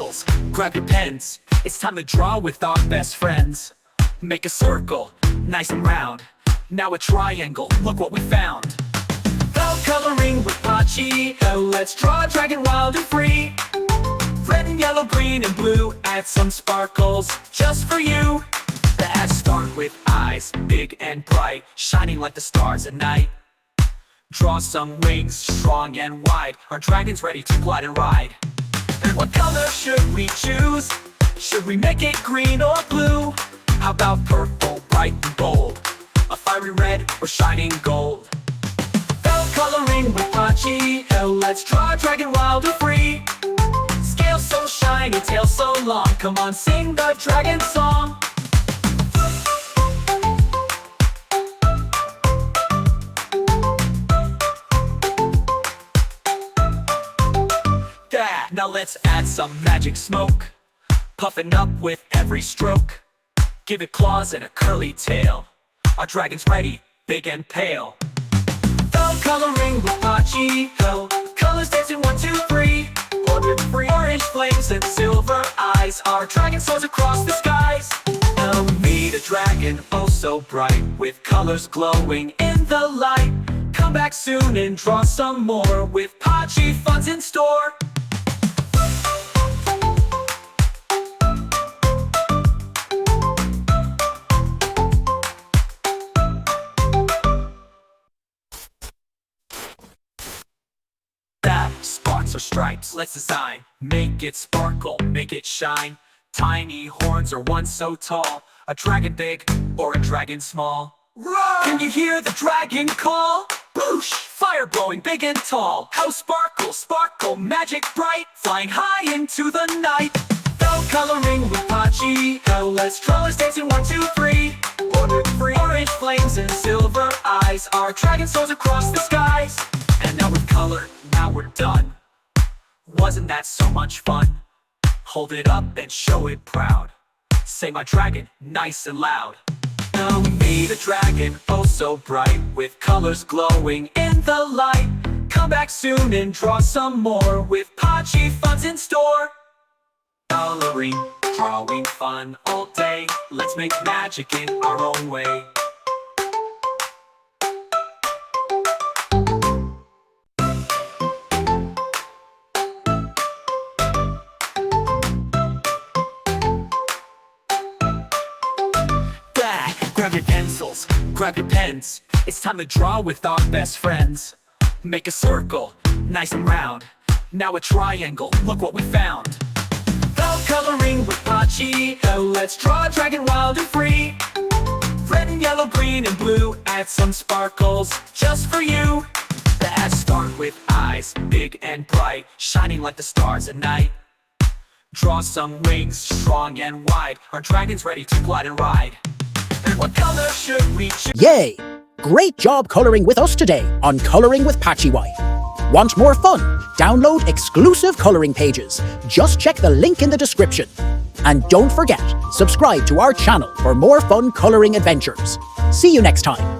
pencils, grab your pens. It's time to draw with our best friends. Make a circle, nice and round. Now a triangle, look what we found. Felt coloring with Paachyy. Let's draw a dragon wild and free. Red and yellow, green and blue, add some sparkles just for you. The ads start with eyes, big and bright, shining like the stars at night. Draw some wings, strong and wide. Our dragon's ready to glide and ride. And what color should we choose? Should we make it green or blue? How about purple, bright and bold? A fiery red or shining gold? Felt coloring with Paachyy. Let's draw a dragon wild and free. Scales so shiny, tail so long. Come on, sing the dragon song. Now let's add some magic smoke, puffing up with every stroke. Give it claws and a curly tail. Our dragon's ready, big and pale. Felt coloring with Paachyy. Colors dancing 1, 2, 3. Orange flames and silver eyes. Our dragon soars across the skies. Now meet a dragon, oh so bright, with colors glowing in the light. Come back soon and draw some more, with Paachyy fun's in store. Sparks or stripes, let's design. Make it sparkle, make it shine. Tiny horns or one so tall. A dragon big or a dragon small. Roar! Can you hear the dragon call? Boosh! Fire blowing big and tall. How sparkle, sparkle, magic bright, flying high into the night. Felt coloring with Paachyy. Let's draw us dancing 1, 2, 3. Orange flames and silver eyes. Our dragon soars across the skies. And now with color, now we're done. Wasn't that so much fun? Hold it up and show it proud. Say my dragon, nice and loud. Now we made a dragon, oh so bright, with colors glowing in the light. Come back soon and draw some more, with Paachyy fun's in store. Coloring, drawing fun all day. Let's make magic in our own way. Grab your pencils, grab your pens. It's time to draw with our best friends. Make a circle, nice and round. Now a triangle, look what we found. Felt coloring with Paachyy. Let's draw a dragon wild and free. Red and yellow, green and blue, add some sparkles just for you. The ads start with eyes, big and bright, shining like the stars at night. Draw some wings, strong and wide. Our dragon's ready to glide and ride. What color should we choose? Yay! Great job coloring with us today on Coloring with Paachyy. Want more fun? Download exclusive coloring pages. Just check the link in the description. And don't forget, subscribe to our channel for more fun coloring adventures. See you next time.